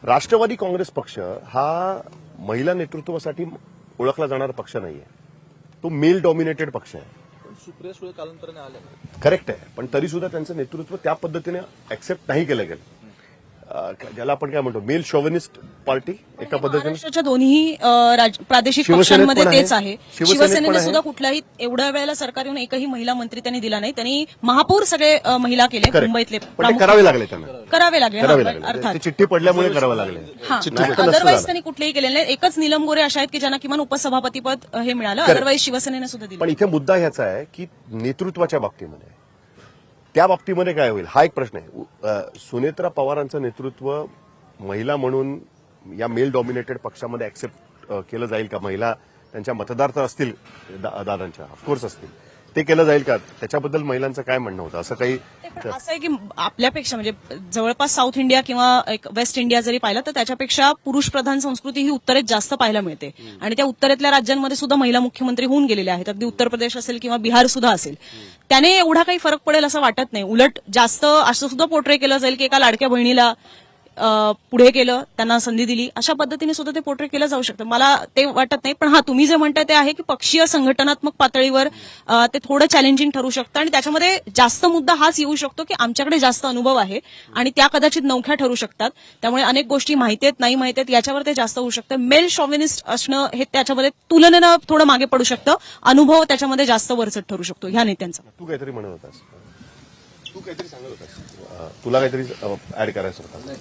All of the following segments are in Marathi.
राष्ट्रवादी काँग्रेस पक्ष हा महिला नेतृत्वासाठी ओळखला जाणारा पक्ष नाहीये. तो मेल डॉमिनेटेड पक्ष आहे. सुप्रिया सुळे कालांतराने आल्या. करेक्ट आहे, पण तरी सुद्धा त्यांचं नेतृत्व त्या पद्धतीने ऍक्सेप्ट नाही केलं गेलं. ज्याला आपण काय म्हणतो मेल शॉव्हिनिस्ट पार्टी एका पद्धतीने. महाराष्ट्राच्या दोन्ही प्रादेशिक शिवसेनेत पक्षांमध्ये पण आहे. तेच आहे. शिवसेनेत शिवसेनेने पण आहे. सुद्धा कुठल्याही एवढ्या वेळेला सरकार येऊन एकही महिला मंत्री त्यांनी दिला नाही. त्यांनी महापौर सगळे महिला केले Correct. मुंबईतले. पण ते करावे लागले त्यांना. करावे लागले अर्थात ते चिठ्ठी पडल्यामुळे करावं लागले. अदरवाईज त्यांनी कुठलेही केलेले नाही. एकच नीलम गोरे अशा आहेत की ज्यांना किमान उपसभापतीपद हे मिळालं. अदरवाईज शिवसेनेने सुद्धा दिलं. पण इथे मुद्दा ह्याचा आहे की नेतृत्वाच्या बाबतीमध्ये त्या बाबतीमध्ये काय होईल हा एक प्रश्न आहे. सुनेत्रा पवारांचं नेतृत्व महिला म्हणून या मेल डॉमिनेटेड पक्षामध्ये ऍक्सेप्ट केलं जाईल का? महिला त्यांच्या मतदार असतील दादांच्या, ऑफकोर्स असतील, ते केलं जाईल का? त्याच्याबद्दल महिलांचं काय म्हणणं होतं? असं काही असं आहे की आपल्यापेक्षा म्हणजे जवळपास साऊथ इंडिया किंवा एक वेस्ट इंडिया जरी पाहिलं तर त्याच्यापेक्षा पुरुष प्रधान संस्कृती ही उत्तरेत जास्त पाहायला मिळते. आणि त्या उत्तरेतल्या राज्यांमध्ये सुद्धा महिला मुख्यमंत्री होऊन गेलेल्या आहेत. अगदी उत्तर प्रदेश असेल किंवा बिहार सुद्धा असेल. त्याने एवढा काही फरक पडेल असं वाटत नाही. उलट जास्त असं सुद्धा पोर्ट्रे केलं जाईल की एका लाडक्या बहिणीला पुढे केलं, त्यांना संधी दिली, अशा पद्धतीने सुद्धा ते पोर्ट्रे केलं जाऊ शकतं. मला ते वाटत नाही. पण तुम्ही जे म्हणताय ते आहे की पक्षीय संघटनात्मक पातळीवर ते थोडं चॅलेंजिंग ठरू शकतं. आणि त्याच्यामध्ये जास्त मुद्दा हाच येऊ शकतो की आमच्याकडे जास्त अनुभव आहे आणि त्या कदाचित नवख्या ठरू शकतात. त्यामुळे अनेक गोष्टी माहिती आहेत, नाही माहिती आहेत, याच्यावर ते जास्त होऊ शकतं. मेल शॉव्हिनिस्ट असणं हे त्याच्यामध्ये तुलनेनं थोडं मागे पडू शकतं. अनुभव त्याच्यामध्ये जास्त वरचढ ठरू शकतो ह्या नेत्यांचा. तू काहीतरी म्हणत होतास, तू काहीतरी सांगत होतास, तुला काहीतरी ऍड करायचं होतं.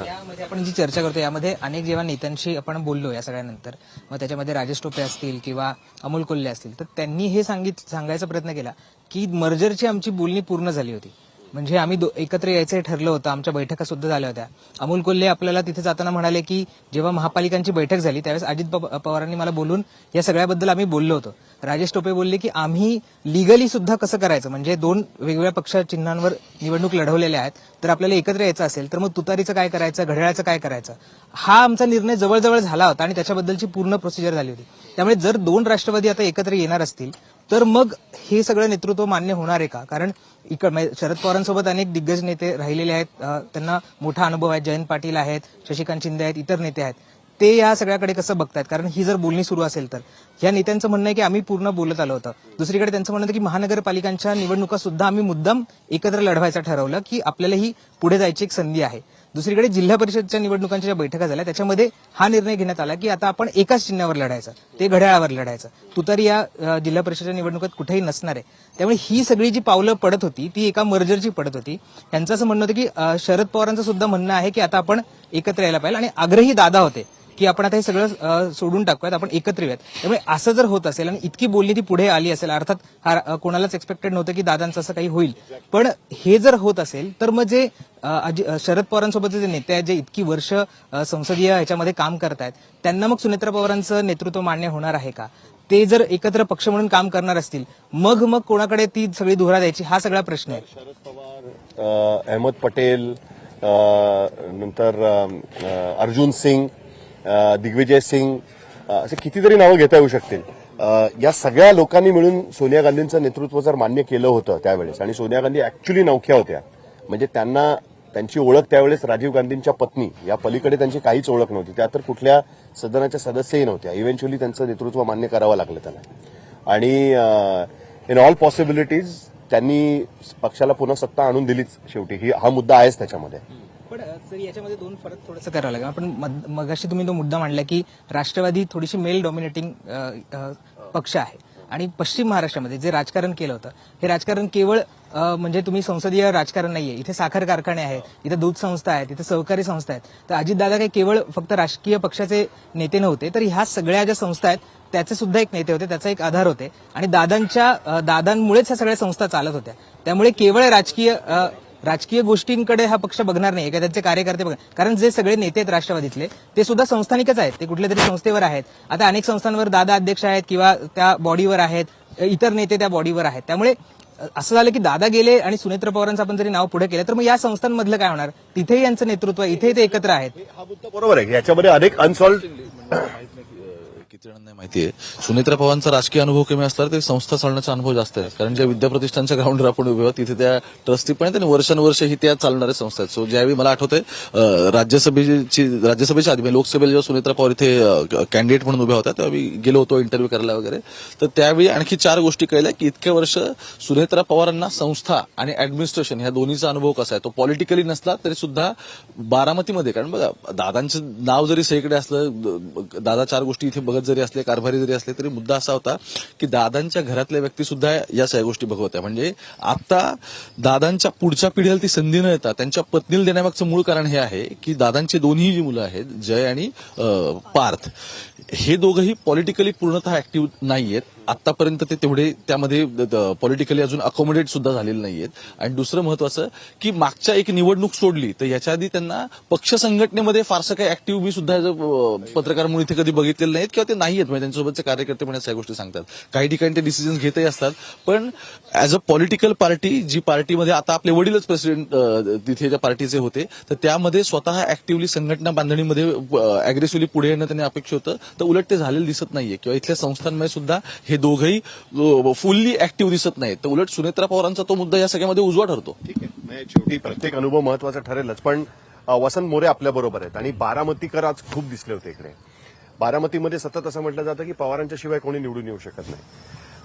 यामध्ये आपण जी चर्चा करतो यामध्ये अनेक जेव्हा नेत्यांशी आपण बोललो या सगळ्यानंतर, मग त्याच्यामध्ये राजेश टोपे असतील किंवा अमोल कोल्हे असतील, तर त्यांनी हे सांगायचा प्रयत्न केला की मर्जरची आमची बोलणी पूर्ण झाली होती. म्हणजे आम्ही एकत्र यायचं ठरलं होतं. आमच्या बैठका सुद्धा झाल्या होत्या. अमोल कोल्हे आपल्याला तिथे जाताना म्हणाले की जेव्हा महापालिकांची बैठक झाली त्यावेळेस अजित पवारांनी मला बोलून या सगळ्याबद्दल आम्ही बोललो होतो. राजेश टोपे बोलले की आम्ही लिगली सुद्धा कसं करायचं, म्हणजे दोन वेगवेगळ्या पक्ष चिन्हांवर निवडणूक लढवलेल्या आहेत, तर आपल्याला एकत्र यायचं असेल तर मग तुतारीचं काय करायचं, घड्याळाचं काय करायचं, हा आमचा निर्णय जवळजवळ झाला होता आणि त्याच्याबद्दलची पूर्ण प्रोसिजर झाली होती. त्यामुळे जर दोन राष्ट्रवादी आता एकत्र येणार असतील तर मग हे सगळं नेतृत्व मान्य होणार आहे का? कारण शरद पवारांसोबत अनेक दिग्गज नेते राहिलेले आहेत, त्यांना मोठा अनुभव आहे. जयंत पाटील आहेत, शशिकांत शिंदे आहेत, इतर नेते आहेत. ते या सगळ्याकडे कसं बघतायत? कारण ही जर बोलणी सुरू असेल तर या नेत्यांचं म्हणणं आहे की आम्ही पूर्ण बोलत आलो होतं. दुसरीकडे त्यांचं म्हणणं आहे की महानगरपालिकांच्या निवडणुका सुद्धा आम्ही मुद्दाम एकत्र लढवायचं ठरवलं की आपल्याला ही पुढे जायची एक संधी आहे. दुसरीकडे जिल्हा परिषदच्या निवडणुकांच्या ज्या बैठका झाल्या त्याच्यामध्ये हा निर्णय घेण्यात आला की आता आपण एकाच चिन्हावर लढायचं, ते घड्याळावर लढायचं. तुतारी या जिल्हा परिषदच्या निवडणुकीत कुठेही नसणार आहे. त्यामुळे ही सगळी जी पावलं पडत होती ती एका मर्जरची पडत होती. त्यांचं असं म्हणणं होतं की शरद पवारांचं सुद्धा म्हणणं आहे की आता आपण एकत्र यायला पाहिजे आणि आग्रही दादा होते की आपण आता हे सगळं सोडून टाकूयात, आपण एकत्र येऊयात. त्यामुळे असं जर होत असेल आणि इतकी बोलणी ती पुढे आली असेल, अर्थात कोणालाच एक्सपेक्टेड नव्हतं की दादांचं असं काही होईल, पण हे जर होत असेल तर मग जे शरद पवारांसोबतचे जे नेते आहेत, जे इतकी वर्ष संसदीय ह्याच्यामध्ये काम करतायत, त्यांना मग सुनेत्रा पवारांचं नेतृत्व मान्य होणार आहे का? ते जर एकत्र पक्ष म्हणून काम करणार असतील मग कोणाकडे ती सगळी धुरा द्यायची, हा सगळा प्रश्न आहे. शरद पवार, अहमद पटेल, नंतर अर्जुन सिंग, दिग्विजय सिंग, असे कितीतरी नावं घेता येऊ शकतील. या सगळ्या लोकांनी मिळून सोनिया गांधींचं नेतृत्व जर मान्य केलं होतं त्यावेळेस, आणि सोनिया गांधी ऍक्च्युली नवख्या होत्या, म्हणजे त्यांची ओळख त्यावेळेस राजीव गांधींच्या पत्नी, या पलीकडे त्यांची काहीच ओळख नव्हती. त्या तर कुठल्या सदनाच्या सदस्यही नव्हत्या. इव्हेंच्युअली त्यांचं नेतृत्व मान्य करावं लागलं त्यांना. आणि इन ऑल पॉसिबिलिटीज त्यांनी पक्षाला पुन्हा सत्ता आणून दिलीच शेवटी. हा मुद्दा आहेच त्याच्यामध्ये. पण सर याच्यामध्ये दोन फरक थोडंसं करावं लागेल. आपण मगाशी तुम्ही तो मुद्दा मांडला की राष्ट्रवादी थोडीशी मेल डॉमिनेटिंग पक्ष आहे आणि पश्चिम महाराष्ट्रामध्ये जे राजकारण केलं होतं हे राजकारण केवळ म्हणजे तुम्ही संसदीय राजकारण नाहीये. इथे साखर कारखाने आहेत, इथे दूध संस्था आहेत, इथे सहकारी संस्था आहेत. तर अजितदादा काही केवळ फक्त राजकीय पक्षाचे नेते नव्हते, तर ह्या सगळ्या ज्या संस्था आहेत त्याचे सुद्धा एक नेते होते, त्याचा एक आधार होते आणि दादांमुळेच ह्या सगळ्या संस्था चालत होत्या. त्यामुळे केवळ राजकीय गोष्टींकडे हा पक्ष बघणार नाही का त्यांचे कार्यकर्ते बघणार. कारण जे सगळे नेते आहेत राष्ट्रवादीतले ते सुद्धा संस्थानिकच आहेत, ते कुठल्या तरी संस्थेवर आहेत. आता अनेक संस्थांवर दादा अध्यक्ष आहेत किंवा त्या बॉडीवर आहेत, इतर नेते त्या बॉडीवर आहेत. त्यामुळे असं झालं की दादा गेले आणि सुनेत्रा पवारांचं आपण जरी नाव पुढे केलं तर मग या संस्थांमधलं काय होणार? तिथेही यांचं नेतृत्व, इथे ते एकत्र आहेत. हा मुद्दा बरोबर आहे. याच्यामध्ये अनेक अनसॉल्व्ड किती जणांना माहिती आहे, सुनेत्रा पवारांचा राजकीय अनुभव कमी असला तरी संस्था चालण्याचा अनुभव जास्त आहे. कारण ज्या विद्याप्रतिष्ठानच्या ग्राउंडवर आपण उभे आहोत तिथे त्या ट्रस्टी पण आहेत आणि वर्षानुवर्ष ही त्या चालणाऱ्या संस्था आहेत. सो ज्यावेळी मला आठवतंय राज्यसभेच्या आधी लोकसभेला जेव्हा सुनेत्रा पवार इथे कॅन्डिडेट म्हणून उभ्या होत्या तेव्हा मी गेलो होतो इंटरव्ह्यू करायला वगैरे, तर त्यावेळी आणखी 4 गोष्टी कळल्या की इतक्या वर्ष सुनेत्रा पवारांना संस्था आणि ऍडमिनिस्ट्रेशन ह्या दोन्हीचा अनुभव कसा आहे. तो पॉलिटिकली नसला तरी सुद्धा बारामतीमध्ये, कारण बघा दादांचं नाव जरी सगळीकडे असलं, दादा 4 गोष्टी इथे बघत जरी असले, कारभारी जरी असले, तरी मुद्दा असा होता की दादांच्या घरातल्या व्यक्ती सुद्धा या सगळ्या गोष्टी बघत होत्या. म्हणजे आता दादांच्या पुढच्या पिढीला ती संधी न येता त्यांच्या पत्नीला देण्यामागचं मूळ कारण हे आहे की दादांची दोन्ही जी मुलं आहेत, जय आणि पार्थ, हे दोघंही पॉलिटिकली पूर्णतः ऍक्टिव्ह नाहीयेत आतापर्यंत. ते तेवढे त्यामध्ये पॉलिटिकली अजून अकोमोडेट सुद्धा झालेले नाहीयेत. आणि दुसरं महत्वाचं की मागच्या एक निवडणूक सोडली तर याच्या आधी त्यांना पक्ष संघटनेमध्ये फारसं काही ऍक्टिव्ह मी सुद्धा पत्रकार म्हणून इथे कधी बघितलेलं नाहीत किंवा ते नाहीयेत. म्हणजे त्यांच्यासोबतचे कार्यकर्ते पण या गोष्टी सांगतात. काही ठिकाणी ते डिसिजन घेतही असतात, पण ऍज अ पॉलिटिकल पार्टी, जी पार्टीमध्ये आता आपले वडीलच प्रेसिडेंट तिथे ज्या पार्टीचे होते, तर त्यामध्ये स्वतः ऍक्टिव्हली संघटना बांधणीमध्ये अग्रेसिव्हली पुढे येणं त्यांनी अपेक्षित होतं, तर उलट ते झालेलं दिसत नाहीये. किंवा इथल्या संस्थांमध्ये सुद्धा हे दोघंही फुल्ली ऍक्टिव्ह दिसत नाहीत. तर उलट सुनेत्रा पवारांचा तो मुद्दा या सगळ्यामध्ये उजवा ठरतो. ठीक आहे, म्हणजे शेवटी प्रत्येक अनुभव महत्वाचा ठरेलच. पण वसंत मोरे आपल्या बरोबर आहेत आणि बारामतीकर आज खूप दिसले होते इकडे. बारामतीमध्ये सतत असं म्हटलं जातं की पवारांच्या शिवाय कोणी निवडून येऊ शकत नाही.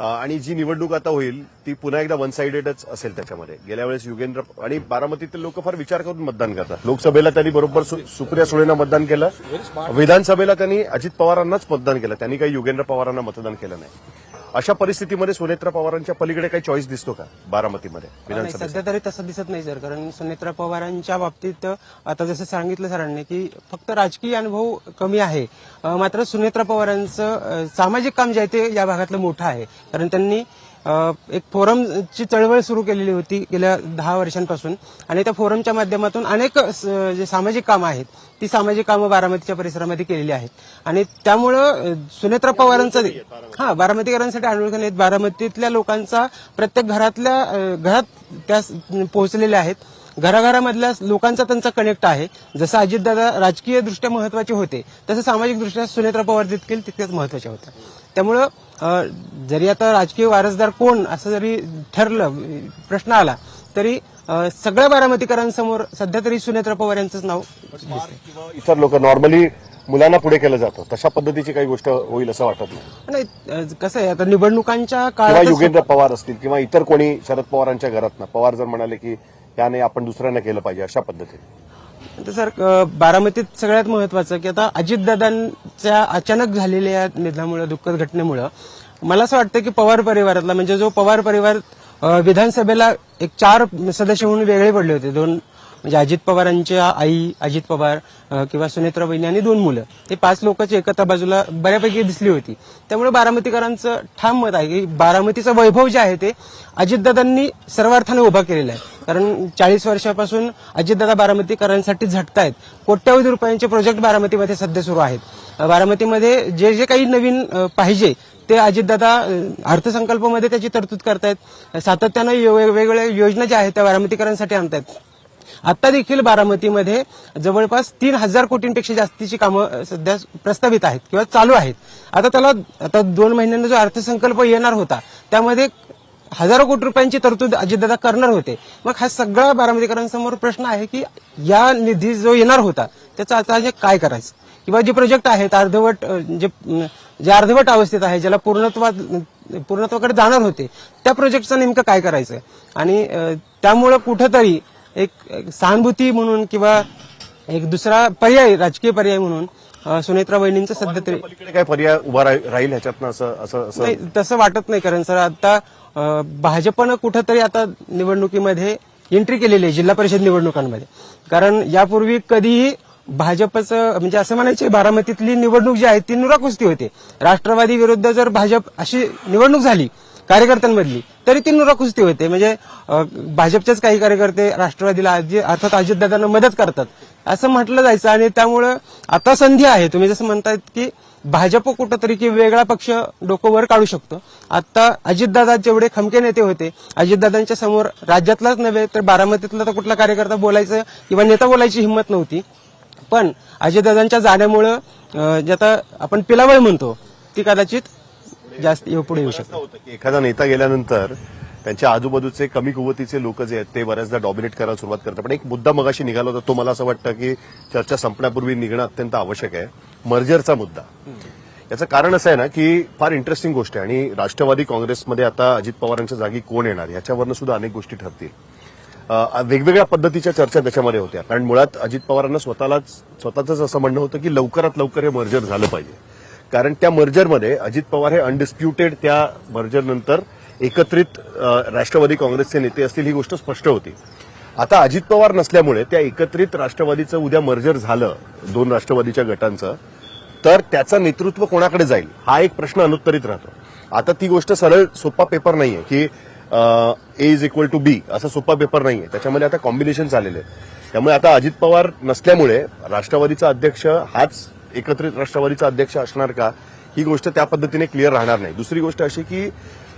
आणि जी निवडणूक आता होईल ती पुन्हा एकदा वन साइडेडच असेल. त्याच्यामध्ये गेल्या वेळेस युगेंद्र आणि बारामतीतील लोक फार विचार करून मतदान करतात. लोकसभेला त्यांनी बरोबर सुप्रिया सुळेंना मतदान केलं, विधानसभेला त्यांनी अजित पवारांनाच मतदान केलं, त्यांनी काही युगेंद्र पवारांना मतदान केलं नाही. अशा परिस्थितीमध्ये सुनेत्रा पवारांच्या पलीकडे काही चॉईस दिसतो का बारामतीमध्ये विधानसभेत? सध्या तरी तसं दिसत नाही सर. कारण सुनेत्रा पवारांच्या बाबतीत आता जसं सांगितलं सरांनी की फक्त राजकीय अनुभव कमी आहे, मात्र सुनेत्रा पवारांचं सामाजिक काम जे आहे ते या भागातलं मोठं आहे. कारण त्यांनी एक फोरमची चळवळ सुरू केलेली होती गेल्या 10 वर्षांपासून आणि त्या फोरमच्या माध्यमातून अनेक जे सामाजिक कामं आहेत ती सामाजिक कामं बारामतीच्या परिसरामध्ये केलेली आहेत. आणि त्यामुळं सुनेत्रा पवारांचं बारामतीकरांसाठी अनुभव नाहीत. बारामतीतल्या लोकांचा प्रत्येक घरात त्या पोहोचलेल्या आहेत. घराघरामधल्या लोकांचा त्यांचा कनेक्ट आहे. जसं अजितदादा राजकीय दृष्ट्या महत्वाचे होते तसं सामाजिक दृष्ट्या सुनेत्रा पवार देखील तितक्याच महत्वाच्या होत्या. त्यामुळं जरी आता राजकीय वारसदार कोण असं जरी ठरलं, प्रश्न आला, तरी सगळ्या बारामतीकरांसमोर सध्या तरी सुनेत्रा पवार यांचंच नाव दिसतंय. इतर लोक नॉर्मली मुलांना पुढे केलं जातं, तशा पद्धतीची काही गोष्ट होईल असं वाटत नाही. कसं आहे, आता निवडणुकांच्या किंवा काळात युगेंद्र पवार असतील किंवा इतर कोणी शरद पवारांच्या घरात पवार जर म्हणाले की त्याने आपण दुसऱ्यांना केलं पाहिजे अशा पद्धतीने. तर सर बारामतीत सगळ्यात महत्वाचं की आता अजितदादांच्या अचानक झालेल्या निधनामुळे, दुःखद घटनेमुळं मला असं वाटतं की पवार परिवारातला, म्हणजे जो पवार परिवार विधानसभेला एक 4 सदस्य म्हणून वेगळे पडले होते. 2 म्हणजे अजित पवारांच्या आई अजित पवार किंवा सुनेत्रा वहिनी आणि 2 मुलं, हे 5 लोकांची एकता बाजूला बऱ्यापैकी दिसली होती. त्यामुळे बारामतीकरांचं ठाम मत आहे की बारामतीचं वैभव जे आहे ते अजितदादांनी सर्वार्थाने उभा केलेलं आहे. कारण 40 वर्षापासून अजितदादा बारामतीकरांसाठी झटतायत. कोट्यावधी रुपयांचे प्रोजेक्ट बारामतीमध्ये सध्या सुरू आहेत. बारामतीमध्ये जे जे काही नवीन पाहिजे ते अजितदादा अर्थसंकल्पामध्ये त्याची तरतूद करतायत. सातत्यानं वेगवेगळ्या योजना ज्या आहेत त्या बारामतीकरांसाठी आणतायत. आता देखील बारामतीमध्ये जवळपास 3,000 कोटींपेक्षा जास्तीची कामं सध्या प्रस्तावित आहेत किंवा चालू आहेत. आता 2 महिन्यांना जो अर्थसंकल्प येणार होता त्यामध्ये हजारो कोटी रुपयांची तरतूद अजितदादा करणार होते. मग हा सगळा बारामतीकरांसमोर प्रश्न आहे की या निधी जो येणार होता त्याचा आता काय करायचं, किंवा जे प्रोजेक्ट आहेत अर्धवट, जे अर्धवट अवस्थेत आहे, ज्याला पूर्णत्वाकडे जाणार होते, त्या प्रोजेक्टचं नेमकं काय करायचं. आणि त्यामुळं कुठंतरी एक सहानुभूती म्हणून किंवा एक दुसरा पर्याय, राजकीय पर्याय म्हणून सुनेत्रा वहिनींचं सध्या तरी काय पर्याय उभा राहील ह्याच्यातनं असं नाही, तसं वाटत नाही. कारण सर आता भाजपनं कुठंतरी आता निवडणुकीमध्ये एंट्री केलेली आहे जिल्हा परिषद निवडणुकांमध्ये. कारण यापूर्वी कधीही भाजपचं, म्हणजे असं म्हणायचे, बारामतीतली निवडणूक जी आहे ती नुराकुस्ती होते. राष्ट्रवादी विरुद्ध जर भाजप अशी निवडणूक झाली कार्यकर्त्यांमधली तरी ती नुराकुस्ती होते. म्हणजे भाजपचेच काही कार्यकर्ते राष्ट्रवादीला अर्थात अजितदादांना मदत करतात असं म्हटलं जायचं. आणि त्यामुळं आता संधी आहे, तुम्ही जसं म्हणतायत की भाजप कुठंतरी की वेगळा पक्ष डोकं वर काढू शकतो. आता अजितदादा जेवढे खमके नेते होते, अजितदादांच्या समोर राज्यातलाच नव्हे तर बारामतीतला तर कुठला कार्यकर्ता बोलायचं किंवा नेता बोलायची हिंमत नव्हती. पण अजितदादांच्या जाण्यामुळं जे आता आपण पिलावळ म्हणतो ती कदाचित जास्त पुढे येऊ शकते. असं होतं की एखादा नेता गेल्यानंतर त्यांच्या आजूबाजूचे कमी कुवतीचे लोक जे आहेत ते बऱ्याचदा डॉमिनेट करायला सुरुवात करतात. पण एक मुद्दा मगाशी निघाला होता, तो मला असं वाटतं की चर्चा संपण्यापूर्वी निघणं अत्यंत आवश्यक आहे. मर्जरचा मुद्दा. याचं कारण असं आहे ना की फार इंटरेस्टिंग गोष्ट आहे आणि राष्ट्रवादी काँग्रेसमध्ये आता अजित पवारांच्या जागी कोण येणार याच्यावरनं सुद्धा अनेक गोष्टी ठरतील. वेगवेगळ्या पद्धतीच्या चर्चा त्याच्यामध्ये होत्या. कारण मुळात अजित पवारांना स्वतःच असं म्हणणं होतं की लवकरात लवकर हे मर्जर झालं पाहिजे. कारण त्या मर्जरमध्ये अजित पवार हे अनडिस्प्युटेड त्या मर्जरनंतर एकत्रित राष्ट्रवादी काँग्रेसचे नेते असतील ही गोष्ट स्पष्ट होती. आता अजित पवार नसल्यामुळे त्या एकत्रित राष्ट्रवादीचं उद्या मर्जर झालं 2 राष्ट्रवादीच्या गटांचं, तर त्याचं नेतृत्व कोणाकडे जाईल हा एक प्रश्न अनुत्तरित राहतो. आता ती गोष्ट सरळ सोपा पेपर नाहीये की ए इज इक्वल टू बी असा सोपा पेपर नाहीये. त्याच्यामध्ये आता कॉम्बिनेशन आलेले. त्यामुळे आता अजित पवार नसल्यामुळे राष्ट्रवादीचा अध्यक्ष हाच एकत्रित राष्ट्रवादीचा अध्यक्ष असणार का ही गोष्ट त्या पद्धतीने क्लिअर राहणार नाही. दुसरी गोष्ट अशी की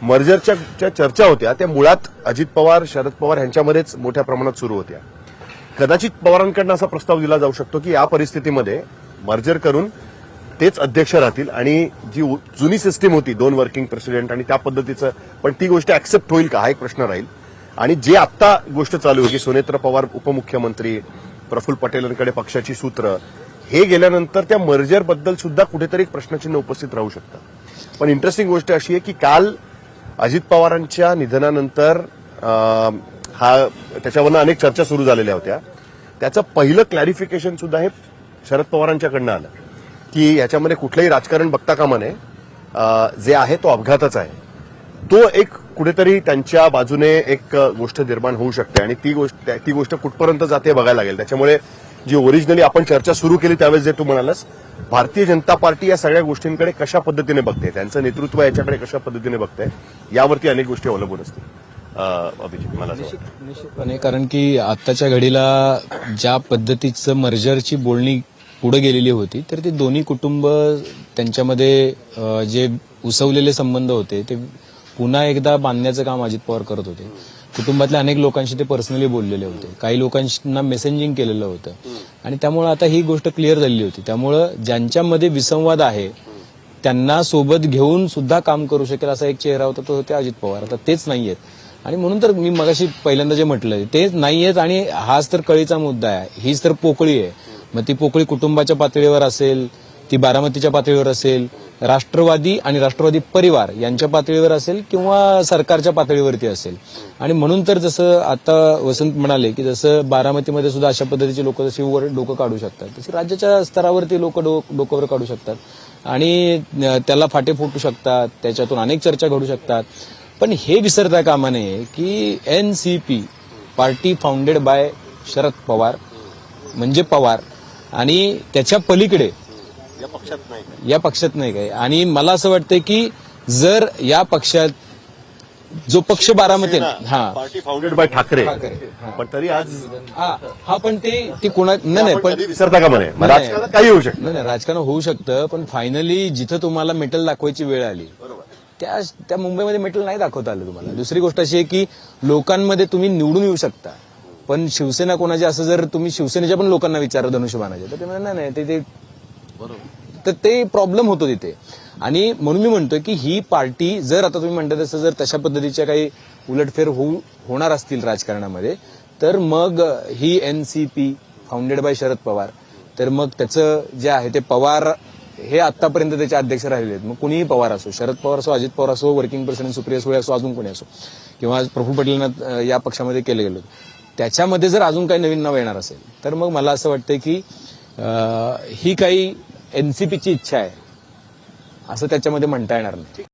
मर्जरच्या ज्या चर्चा होत्या त्या मुळात अजित पवार शरद पवार यांच्यामध्येच मोठ्या प्रमाणात सुरू होत्या. कदाचित पवारांकडनं असा प्रस्ताव दिला जाऊ शकतो की या परिस्थितीमध्ये मर्जर करून तेच अध्यक्ष राहतील आणि जी जुनी सिस्टीम होती 2 वर्किंग प्रेसिडेंट आणि त्या पद्धतीचं, पण ती गोष्ट ऍक्सेप्ट होईल का हा एक प्रश्न राहील. आणि जे आत्ता गोष्ट चालू आहे की सुनेत्र पवार उपमुख्यमंत्री, प्रफुल्ल पटेलांकडे पक्षाची सूत्र, हे गेल्यानंतर त्या मर्जरबद्दल सुद्धा कुठेतरी एक प्रश्नचिन्ह उपस्थित राहू शकतं. पण इंटरेस्टिंग गोष्ट अशी आहे की काल अजित पवारांच्या निधनानंतर त्याच्यावरनं अनेक चर्चा सुरू झालेल्या होत्या. त्याचं पहिलं क्लॅरिफिकेशन सुद्धा हे शरद पवारांच्याकडनं आलं की याच्यामध्ये कुठलंही राजकारण बघता कामा नये, जे आहे तो अपघातच आहे. तो एक कुठेतरी त्यांच्या बाजूने एक गोष्ट निर्माण होऊ शकते आणि ती गोष्ट कुठपर्यंत जाते बघायला लागेल. त्याच्यामुळे जी ओरिजिनली आपण चर्चा सुरू केली त्यावेळेस जे तू म्हणालास, भारतीय जनता पार्टी या सगळ्या गोष्टींकडे कशा पद्धतीने बघते, त्यांचं नेतृत्व याच्याकडे कशा पद्धतीने बघतंय यावरती अनेक गोष्टी अवलंबून असतील. अभिजित, मला असं वाटतं. निश्चितपणे, कारण की आत्ताच्या घडीला ज्या पद्धतीचं मर्जरची बोलणी पुढे गेलेली होती, तर ते दोन्ही कुटुंब त्यांच्यामध्ये जे उसवलेले संबंध होते ते पुन्हा एकदा बांधण्याचं काम अजित पवार करत होते. कुटुंबातल्या अनेक लोकांशी ते पर्सनली बोललेले होते, काही लोकांना मेसेजिंग केलेलं होतं आणि त्यामुळे आता ही गोष्ट क्लिअर झालेली होती. त्यामुळं ज्यांच्यामध्ये विसंवाद आहे त्यांना सोबत घेऊन सुद्धा काम करू शकेल असा एक चेहरा होता, तो होते अजित पवार. आता तेच नाहीयेत आणि म्हणून तर मी मगाशी पहिल्यांदा जे म्हटलं तेच नाहीयेत आणि हाच तर कळीचा मुद्दा आहे. हीच तर पोकळी आहे. मग ती पोकळी कुटुंबाच्या पातळीवर असेल, ती बारामतीच्या पातळीवर असेल, राष्ट्रवादी आणि राष्ट्रवादी परिवार यांच्या पातळीवर असेल किंवा सरकारच्या पातळीवरती असेल. आणि म्हणून तर जसं आता वसंत म्हणाले की जसं बारामतीमध्ये सुद्धा अशा पद्धतीचे लोक जशी वर डोकं काढू शकतात, तशी राज्याच्या स्तरावरती लोक डोक्यावर काढू शकतात आणि त्याला फाटे फुटू शकतात, त्याच्यातून अनेक चर्चा घडू शकतात. पण हे विसरता कामा नये की NCP party founded by Sharad Pawar म्हणजे पवार आणि त्याच्या पलीकडे या पक्षात नाही काय. आणि मला असं वाटतं की जर या पक्षात जो पक्ष Baramati party founded by Thackeray, पण तरी आज हा पण ते कोणा नाही पण विसरता का म्हणे राजकारण काही होऊ शकतं. नाही, राजकारण होऊ शकतं, पण फायनली जिथं तुम्हाला मेटल दाखवायची वेळ आली त्या मुंबईमध्ये मेटल नाही दाखवता आलं तुम्हाला. दुसरी गोष्ट अशी आहे की लोकांमध्ये तुम्ही निवडून येऊ शकता, पण शिवसेना कोणाची असं जर तुम्ही शिवसेनेच्या पण लोकांना विचारलं धनुष्यबाणाचे तर ते म्हणतात नाही ते तर ते प्रॉब्लेम होतो तिथे. आणि म्हणून मी म्हणतोय की ही पार्टी जर आता तुम्ही म्हणता तसं जर तशा पद्धतीच्या काही उलटफेर होणार असतील राजकारणामध्ये, तर मग ही NCP founded by Sharad Pawar, तर मग त्याचं जे आहे ते पवार हे आतापर्यंत त्याचे अध्यक्ष राहिले आहेत. मग कुणीही पवार असो, शरद पवार असो, अजित पवार असो, वर्किंग प्रेसिडेंट सुप्रिया सुळे असो, अजून कोणी असो, किंवा प्रफुल्ल पटेलांना या पक्षामध्ये केलं गेलं, त्याच्यामध्ये जर अजून काही नवीन नाव येणार असेल तर मग मला असं वाटतं की ही काही एनसीपीची इच्छा आहे असं त्याच्यामध्ये म्हणता येणार नाही.